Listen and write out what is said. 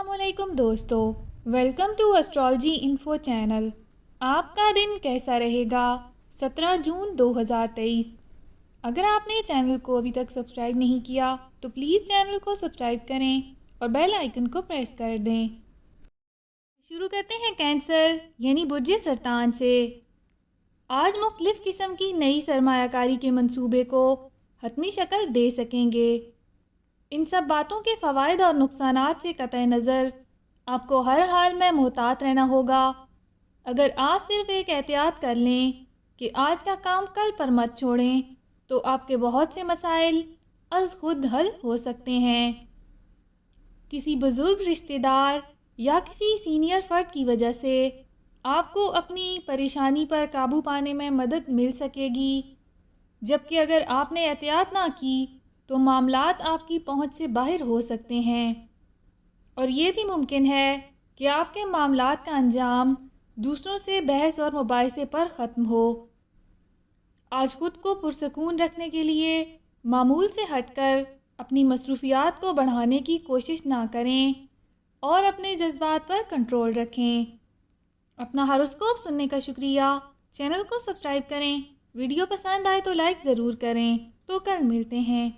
السلام علیکم دوستو، welcome to astrology info channel. آپ کا دن کیسا رہے گا؟ 17 جون 2023۔ اگر آپ نے چینل کو ابھی تک سبسکرائب نہیں کیا تو پلیز چینل کو سبسکرائب کریں اور بیل آئیکن کو پریس کر دیں۔ شروع کرتے ہیں کینسر یعنی برج سرطان سے۔ آج مختلف قسم کی نئی سرمایہ کاری کے منصوبے کو حتمی شکل دے سکیں گے۔ ان سب باتوں کے فوائد اور نقصانات سے قطع نظر آپ کو ہر حال میں محتاط رہنا ہوگا۔ اگر آپ صرف ایک احتیاط کر لیں کہ آج کا کام کل پر مت چھوڑیں تو آپ کے بہت سے مسائل از خود حل ہو سکتے ہیں۔ کسی بزرگ رشتہ دار یا کسی سینئر فرد کی وجہ سے آپ کو اپنی پریشانی پر قابو پانے میں مدد مل سکے گی، جبکہ اگر آپ نے احتیاط نہ کی تو معاملات آپ کی پہنچ سے باہر ہو سکتے ہیں، اور یہ بھی ممکن ہے کہ آپ کے معاملات کا انجام دوسروں سے بحث اور مباحثے پر ختم ہو۔ آج خود کو پرسکون رکھنے کے لیے معمول سے ہٹ کر اپنی مصروفیات کو بڑھانے کی کوشش نہ کریں اور اپنے جذبات پر کنٹرول رکھیں۔ اپنا ہاروسکوپ سننے کا شکریہ۔ چینل کو سبسکرائب کریں۔ ویڈیو پسند آئے تو لائک ضرور کریں۔ تو کل ملتے ہیں۔